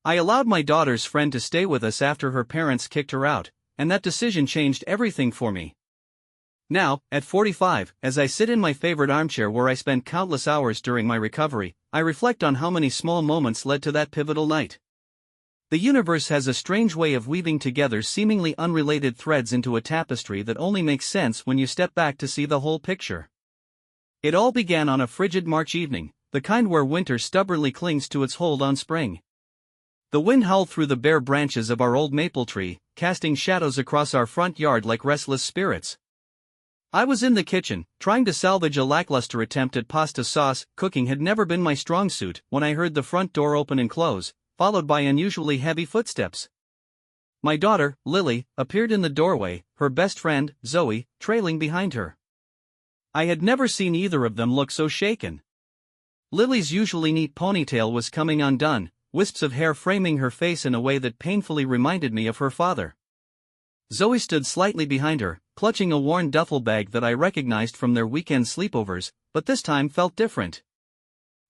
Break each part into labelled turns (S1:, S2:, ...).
S1: I allowed my daughter's friend to stay with us after her parents kicked her out, and that decision changed everything for me. Now, at 45, as I sit in my favorite armchair where I spent countless hours during my recovery, I reflect on how many small moments led to that pivotal night. The universe has a strange way of weaving together seemingly unrelated threads into a tapestry that only makes sense when you step back to see the whole picture. It all began on a frigid March evening, the kind where winter stubbornly clings to its hold on spring. The wind howled through the bare branches of our old maple tree, casting shadows across our front yard like restless spirits. I was in the kitchen, trying to salvage a lackluster attempt at pasta sauce. Cooking had never been my strong suit, when I heard the front door open and close, followed by unusually heavy footsteps. My daughter, Lily, appeared in the doorway, her best friend, Zoe, trailing behind her. I had never seen either of them look so shaken. Lily's usually neat ponytail was coming undone, wisps of hair framing her face in a way that painfully reminded me of her father. Zoe stood slightly behind her, clutching a worn duffel bag that I recognized from their weekend sleepovers, but this time felt different.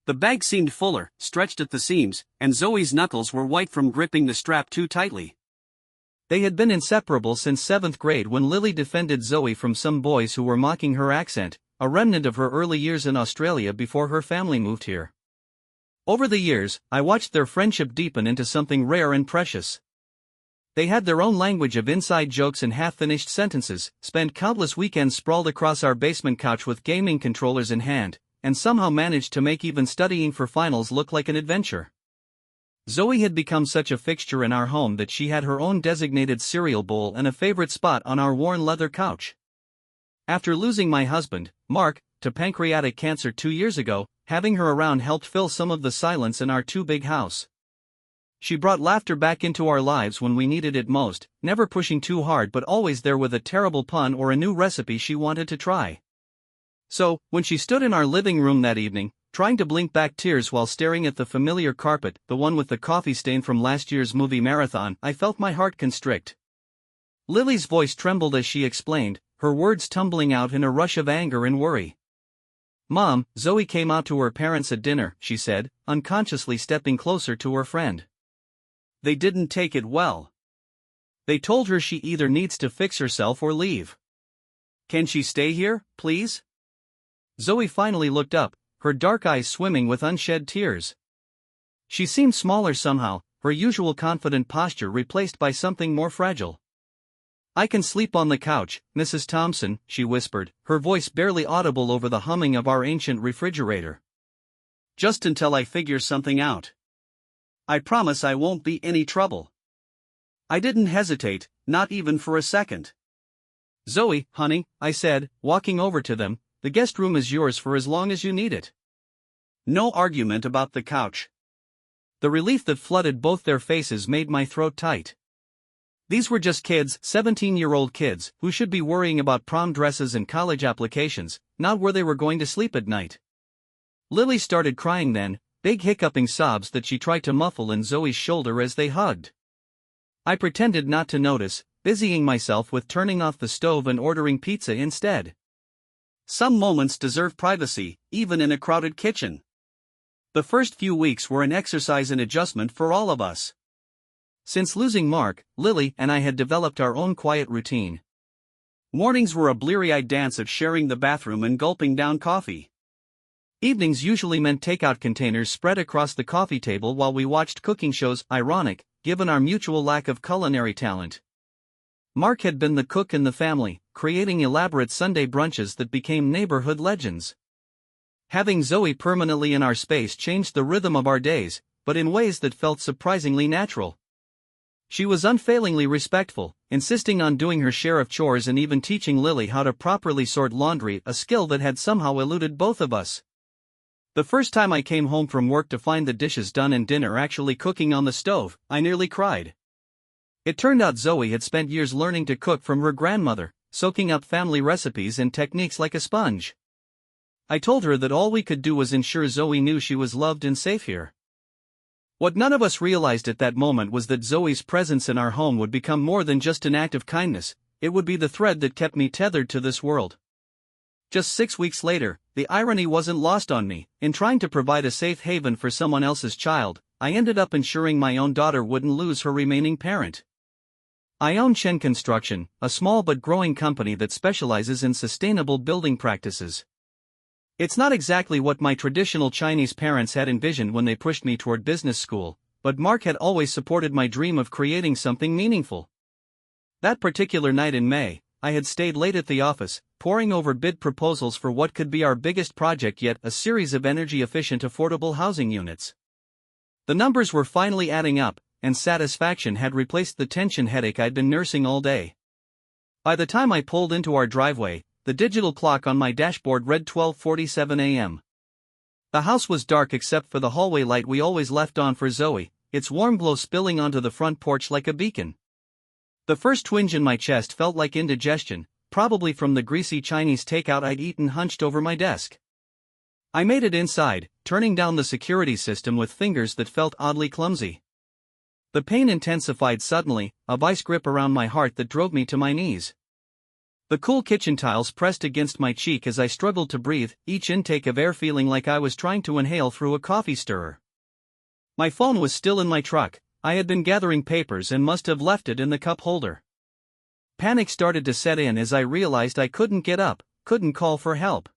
S1: The bag seemed fuller, stretched at the seams, and Zoe's knuckles were white from gripping the strap too tightly. They had been inseparable since 7th grade when Lily defended Zoe from some boys who were mocking her accent, a remnant of her early years in Australia before her family moved here. Over the years, I watched their friendship deepen into something rare and precious. They had their own language of inside jokes and half-finished sentences, spent countless weekends sprawled across our basement couch with gaming controllers in hand, and somehow managed to make even studying for finals look like an adventure. Zoe had become such a fixture in our home that she had her own designated cereal bowl and a favorite spot on our worn leather couch. After losing my husband, Mark, to pancreatic cancer 2 years ago, having her around helped fill some of the silence in our too-big house. She brought laughter back into our lives when we needed it most, never pushing too hard but always there with a terrible pun or a new recipe she wanted to try. So, when she stood in our living room that evening, trying to blink back tears while staring at the familiar carpet, the one with the coffee stain from last year's movie marathon, I felt my heart constrict. Lily's voice trembled as she explained, her words tumbling out in a rush of anger and worry. "Mom, Zoe came out to her parents at dinner," she said, unconsciously stepping closer to her friend. "They didn't take it well. They told her she either needs to fix herself or leave. Can she stay here, please?" Zoe finally looked up, her dark eyes swimming with unshed tears. She seemed smaller somehow, her usual confident posture replaced by something more fragile. "I can sleep on the couch, Mrs. Thompson," she whispered, her voice barely audible over the humming of our ancient refrigerator. "Just until I figure something out. I promise I won't be any trouble." I didn't hesitate, not even for a second. "Zoe, honey," I said, walking over to them, "the guest room is yours for as long as you need it." No argument about the couch. The relief that flooded both their faces made my throat tight. These were just kids, 17-year-old kids, who should be worrying about prom dresses and college applications, not where they were going to sleep at night. Lily started crying then, big hiccuping sobs that she tried to muffle in Zoe's shoulder as they hugged. I pretended not to notice, busying myself with turning off the stove and ordering pizza instead. Some moments deserve privacy, even in a crowded kitchen. The first few weeks were an exercise in adjustment for all of us. Since losing Mark, Lily and I had developed our own quiet routine. Mornings were a bleary-eyed dance of sharing the bathroom and gulping down coffee. Evenings usually meant takeout containers spread across the coffee table while we watched cooking shows, ironic, given our mutual lack of culinary talent. Mark had been the cook in the family, creating elaborate Sunday brunches that became neighborhood legends. Having Zoe permanently in our space changed the rhythm of our days, but in ways that felt surprisingly natural. She was unfailingly respectful, insisting on doing her share of chores and even teaching Lily how to properly sort laundry, a skill that had somehow eluded both of us. The first time I came home from work to find the dishes done and dinner actually cooking on the stove, I nearly cried. It turned out Zoe had spent years learning to cook from her grandmother, soaking up family recipes and techniques like a sponge. I told her that all we could do was ensure Zoe knew she was loved and safe here. What none of us realized at that moment was that Zoe's presence in our home would become more than just an act of kindness, it would be the thread that kept me tethered to this world. Just 6 weeks later, the irony wasn't lost on me. In trying to provide a safe haven for someone else's child, I ended up ensuring my own daughter wouldn't lose her remaining parent. I own Chen Construction, a small but growing company that specializes in sustainable building practices. It's not exactly what my traditional Chinese parents had envisioned when they pushed me toward business school, but Mark had always supported my dream of creating something meaningful. That particular night in May, I had stayed late at the office, poring over bid proposals for what could be our biggest project yet, a series of energy-efficient affordable housing units. The numbers were finally adding up, and satisfaction had replaced the tension headache I'd been nursing all day. By the time I pulled into our driveway, the digital clock on my dashboard read 12:47 a.m. The house was dark except for the hallway light we always left on for Zoe, its warm glow spilling onto the front porch like a beacon. The first twinge in my chest felt like indigestion, probably from the greasy Chinese takeout I'd eaten hunched over my desk. I made it inside, turning down the security system with fingers that felt oddly clumsy. The pain intensified suddenly, a vice grip around my heart that drove me to my knees. The cool kitchen tiles pressed against my cheek as I struggled to breathe, each intake of air feeling like I was trying to inhale through a coffee stirrer. My phone was still in my truck. I had been gathering papers and must have left it in the cup holder. Panic started to set in as I realized I couldn't get up, couldn't call for help.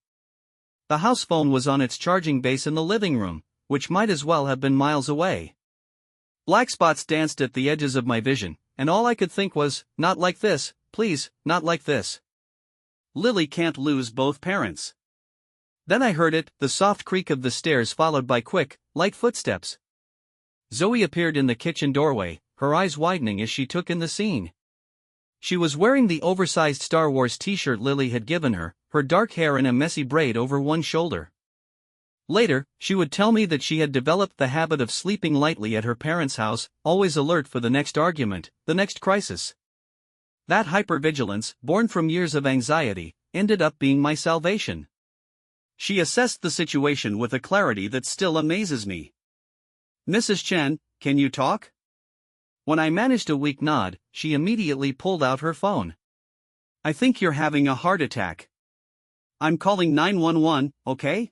S1: The house phone was on its charging base in the living room, which might as well have been miles away. Black spots danced at the edges of my vision, and all I could think was, not like this, please, not like this. Lily can't lose both parents. Then I heard it, the soft creak of the stairs followed by quick, light footsteps. Zoe appeared in the kitchen doorway, her eyes widening as she took in the scene. She was wearing the oversized Star Wars t-shirt Lily had given her, her dark hair in a messy braid over one shoulder. Later, she would tell me that she had developed the habit of sleeping lightly at her parents' house, always alert for the next argument, the next crisis. That hypervigilance, born from years of anxiety, ended up being my salvation. She assessed the situation with a clarity that still amazes me. "Mrs. Chen, can you talk?" When I managed a weak nod, she immediately pulled out her phone. "I think you're having a heart attack. I'm calling 911, okay?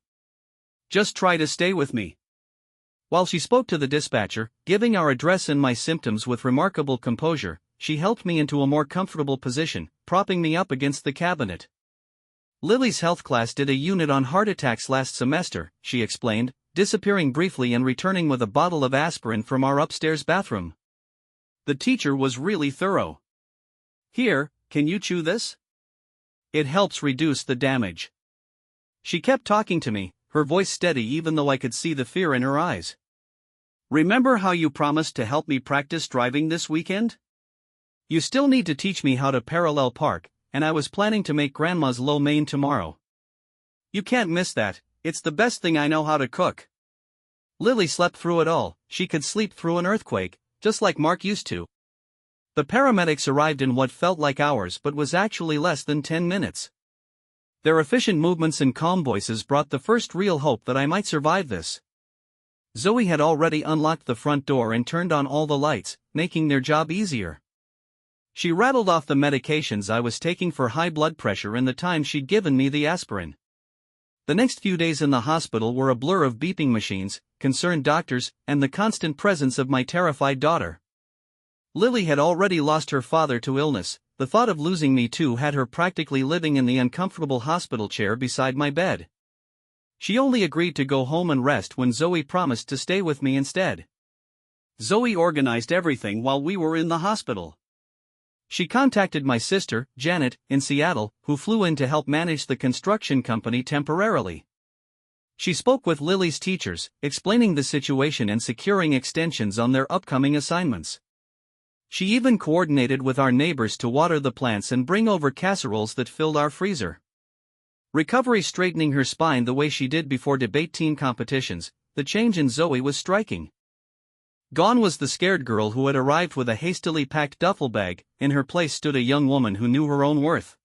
S1: Just try to stay with me." While she spoke to the dispatcher, giving our address and my symptoms with remarkable composure, she helped me into a more comfortable position, propping me up against the cabinet. "Lily's health class did a unit on heart attacks last semester," she explained, disappearing briefly and returning with a bottle of aspirin from our upstairs bathroom. "The teacher was really thorough. Here, can you chew this? It helps reduce the damage." She kept talking to me, her voice steady even though I could see the fear in her eyes. "Remember how you promised to help me practice driving this weekend? You still need to teach me how to parallel park, and I was planning to make Grandma's lo mein tomorrow. You can't miss that. It's the best thing I know how to cook." Lily slept through it all. She could sleep through an earthquake, just like Mark used to. The paramedics arrived in what felt like hours but was actually less than 10 minutes. Their efficient movements and calm voices brought the first real hope that I might survive this. Zoe had already unlocked the front door and turned on all the lights, making their job easier. She rattled off the medications I was taking for high blood pressure and the time she'd given me the aspirin. The next few days in the hospital were a blur of beeping machines, concerned doctors, and the constant presence of my terrified daughter. Lily had already lost her father to illness. The thought of losing me too had her practically living in the uncomfortable hospital chair beside my bed. She only agreed to go home and rest when Zoe promised to stay with me instead. Zoe organized everything while we were in the hospital. She contacted my sister, Janet, in Seattle, who flew in to help manage the construction company temporarily. She spoke with Lily's teachers, explaining the situation and securing extensions on their upcoming assignments. She even coordinated with our neighbors to water the plants and bring over casseroles that filled our freezer. Recovery straightening her spine the way she did before debate team competitions, the change in Zoe was striking. Gone was the scared girl who had arrived with a hastily packed duffel bag. In her place stood a young woman who knew her own worth.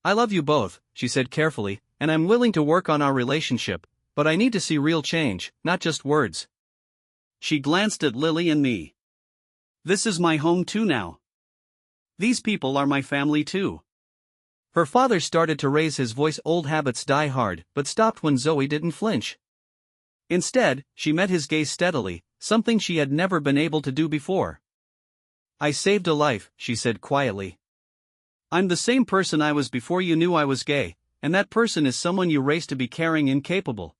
S1: "I love you both," she said carefully, "and I'm willing to work on our relationship, but I need to see real change, not just words." She glanced at Lily and me. "This is my home too now. These people are my family too." Her father started to raise his voice. Old habits die hard, but stopped when Zoe didn't flinch. Instead, she met his gaze steadily, something she had never been able to do before. "I saved a life," she said quietly. "I'm the same person I was before you knew I was gay, and that person is someone you raised to be caring and capable.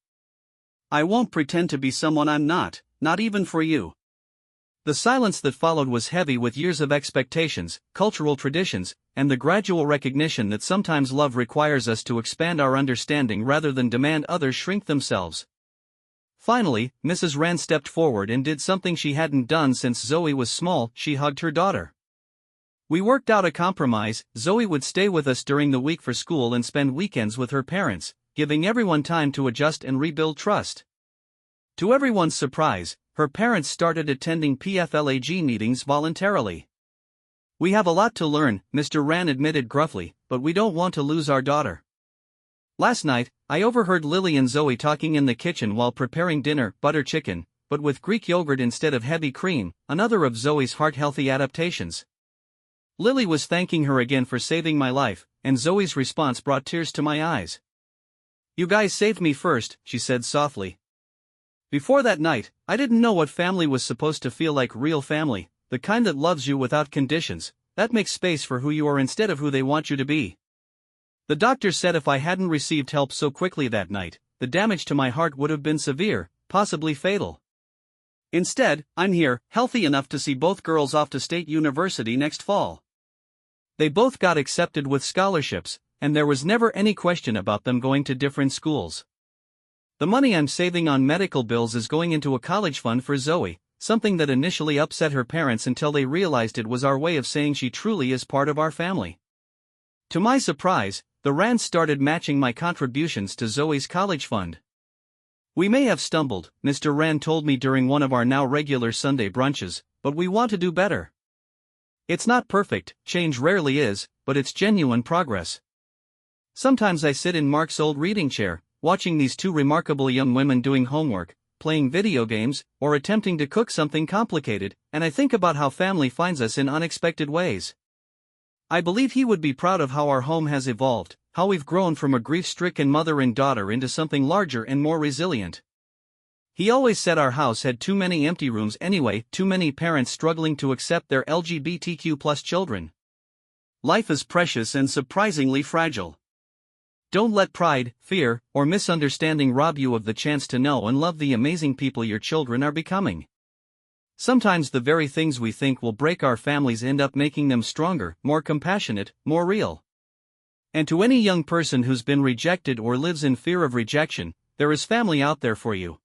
S1: I won't pretend to be someone I'm not even for you." The silence that followed was heavy with years of expectations, cultural traditions, and the gradual recognition that sometimes love requires us to expand our understanding rather than demand others shrink themselves. Finally, Mrs. Rand stepped forward and did something she hadn't done since Zoe was small. She hugged her daughter. "We worked out a compromise. Zoe would stay with us during the week for school and spend weekends with her parents, giving everyone time to adjust and rebuild trust." To everyone's surprise, her parents started attending PFLAG meetings voluntarily. "We have a lot to learn," Mr. Rand admitted gruffly, "but we don't want to lose our daughter." Last night, I overheard Lily and Zoe talking in the kitchen while preparing dinner, butter chicken, but with Greek yogurt instead of heavy cream, another of Zoe's heart-healthy adaptations. Lily was thanking her again for saving my life, and Zoe's response brought tears to my eyes. "You guys saved me first," she said softly. "Before that night, I didn't know what family was supposed to feel like. Real family, the kind that loves you without conditions, that makes space for who you are instead of who they want you to be." The doctor said if I hadn't received help so quickly that night, the damage to my heart would have been severe, possibly fatal. Instead, I'm here, healthy enough to see both girls off to state university next fall. They both got accepted with scholarships, and there was never any question about them going to different schools. The money I'm saving on medical bills is going into a college fund for Zoe, something that initially upset her parents until they realized it was our way of saying she truly is part of our family. To my surprise, the Rands started matching my contributions to Zoe's college fund. "We may have stumbled," Mr. Rand told me during one of our now regular Sunday brunches, "but we want to do better. It's not perfect, change rarely is, but it's genuine progress." Sometimes I sit in Mark's old reading chair, watching these two remarkable young women doing homework, playing video games, or attempting to cook something complicated, and I think about how family finds us in unexpected ways. I believe he would be proud of how our home has evolved, how we've grown from a grief-stricken mother and daughter into something larger and more resilient. He always said our house had too many empty rooms anyway, too many parents struggling to accept their LGBTQ+ children. Life is precious and surprisingly fragile. Don't let pride, fear, or misunderstanding rob you of the chance to know and love the amazing people your children are becoming. Sometimes the very things we think will break our families end up making them stronger, more compassionate, more real. And to any young person who's been rejected or lives in fear of rejection, there is family out there for you.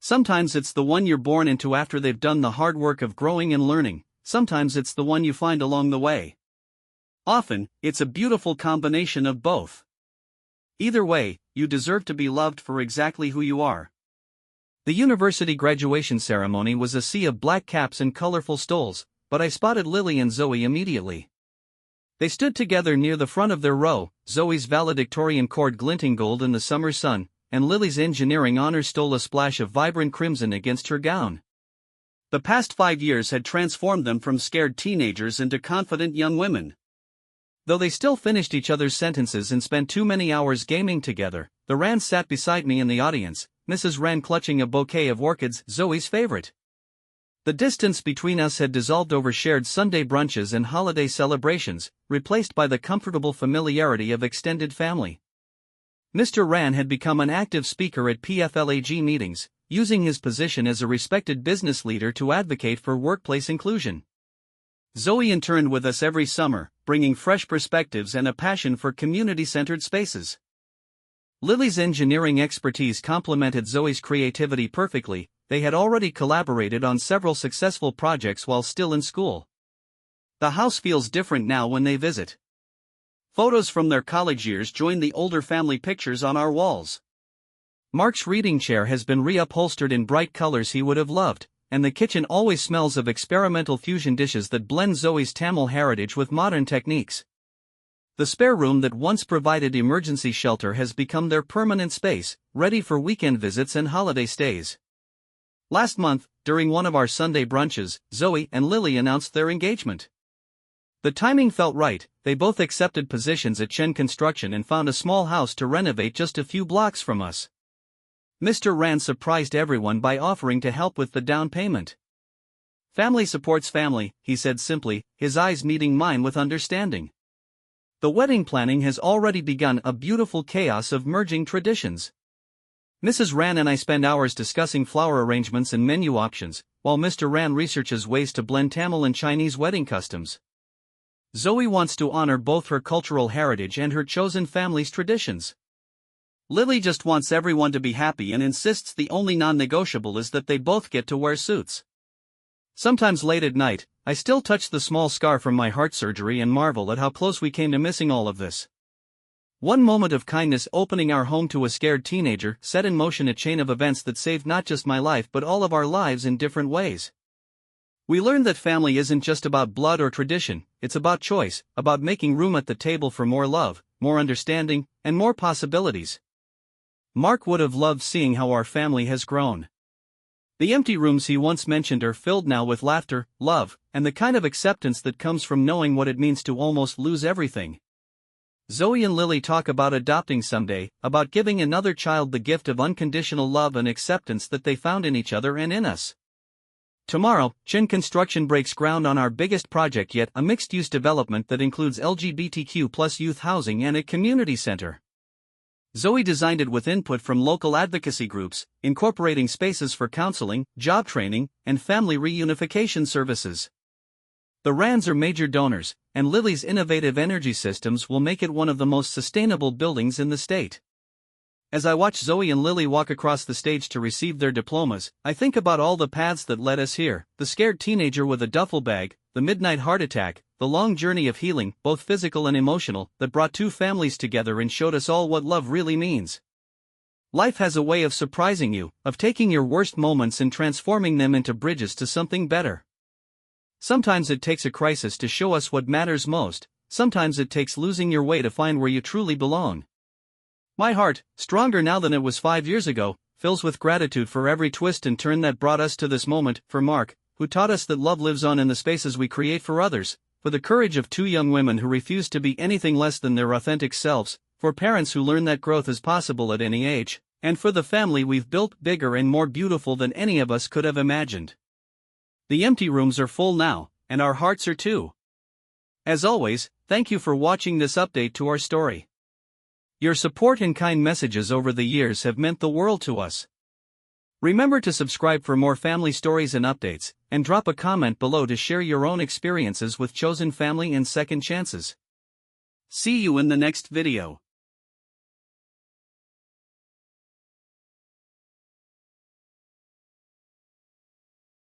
S1: Sometimes it's the one you're born into after they've done the hard work of growing and learning, sometimes it's the one you find along the way. Often, it's a beautiful combination of both. Either way, you deserve to be loved for exactly who you are. The university graduation ceremony was a sea of black caps and colorful stoles, but I spotted Lily and Zoe immediately. They stood together near the front of their row, Zoe's valedictorian cord glinting gold in the summer sun, and Lily's engineering honors stole a splash of vibrant crimson against her gown. The past 5 years had transformed them from scared teenagers into confident young women. Though they still finished each other's sentences and spent too many hours gaming together, the Rands sat beside me in the audience, Mrs. Rand clutching a bouquet of orchids, Zoe's favorite. The distance between us had dissolved over shared Sunday brunches and holiday celebrations, replaced by the comfortable familiarity of extended family. Mr. Rand had become an active speaker at PFLAG meetings, using his position as a respected business leader to advocate for workplace inclusion. Zoe interned with us every summer, bringing fresh perspectives and a passion for community-centered spaces. Lily's engineering expertise complemented Zoe's creativity perfectly. They had already collaborated on several successful projects while still in school. The house feels different now when they visit. Photos from their college years join the older family pictures on our walls. Mark's reading chair has been reupholstered in bright colors he would have loved, and the kitchen always smells of experimental fusion dishes that blend Zoe's Tamil heritage with modern techniques. The spare room that once provided emergency shelter has become their permanent space, ready for weekend visits and holiday stays. Last month, during one of our Sunday brunches, Zoe and Lily announced their engagement. The timing felt right. They both accepted positions at Chen Construction and found a small house to renovate just a few blocks from us. Mr. Rand surprised everyone by offering to help with the down payment. "Family supports family," he said simply, his eyes meeting mine with understanding. The wedding planning has already begun, a beautiful chaos of merging traditions. Mrs. Rand and I spend hours discussing flower arrangements and menu options, while Mr. Rand researches ways to blend Tamil and Chinese wedding customs. Zoe wants to honor both her cultural heritage and her chosen family's traditions. Lily just wants everyone to be happy and insists the only non-negotiable is that they both get to wear suits. Sometimes late at night, I still touch the small scar from my heart surgery and marvel at how close we came to missing all of this. One moment of kindness opening our home to a scared teenager set in motion a chain of events that saved not just my life but all of our lives in different ways. We learned that family isn't just about blood or tradition, it's about choice, about making room at the table for more love, more understanding, and more possibilities. Mark would have loved seeing how our family has grown. The empty rooms he once mentioned are filled now with laughter, love, and the kind of acceptance that comes from knowing what it means to almost lose everything. Zoe and Lily talk about adopting someday, about giving another child the gift of unconditional love and acceptance that they found in each other and in us. Tomorrow, Chin Construction breaks ground on our biggest project yet, a mixed-use development that includes LGBTQ+ youth housing and a community center. Zoe designed it with input from local advocacy groups, incorporating spaces for counseling, job training, and family reunification services. The Rands are major donors, and Lily's innovative energy systems will make it one of the most sustainable buildings in the state. As I watch Zoe and Lily walk across the stage to receive their diplomas, I think about all the paths that led us here: the scared teenager with a duffel bag, the midnight heart attack, the long journey of healing, both physical and emotional, that brought two families together and showed us all what love really means. Life has a way of surprising you, of taking your worst moments and transforming them into bridges to something better. Sometimes it takes a crisis to show us what matters most, sometimes it takes losing your way to find where you truly belong. My heart, stronger now than it was 5 years ago, fills with gratitude for every twist and turn that brought us to this moment, for Mark, who taught us that love lives on in the spaces we create for others, for the courage of two young women who refuse to be anything less than their authentic selves, for parents who learn that growth is possible at any age, and for the family we've built, bigger and more beautiful than any of us could have imagined. The empty rooms are full now, and our hearts are too. As always, thank you for watching this update to our story. Your support and kind messages over the years have meant the world to us. Remember to subscribe for more family stories and updates, and drop a comment below to share your own experiences with chosen family and second chances. See you in the next video.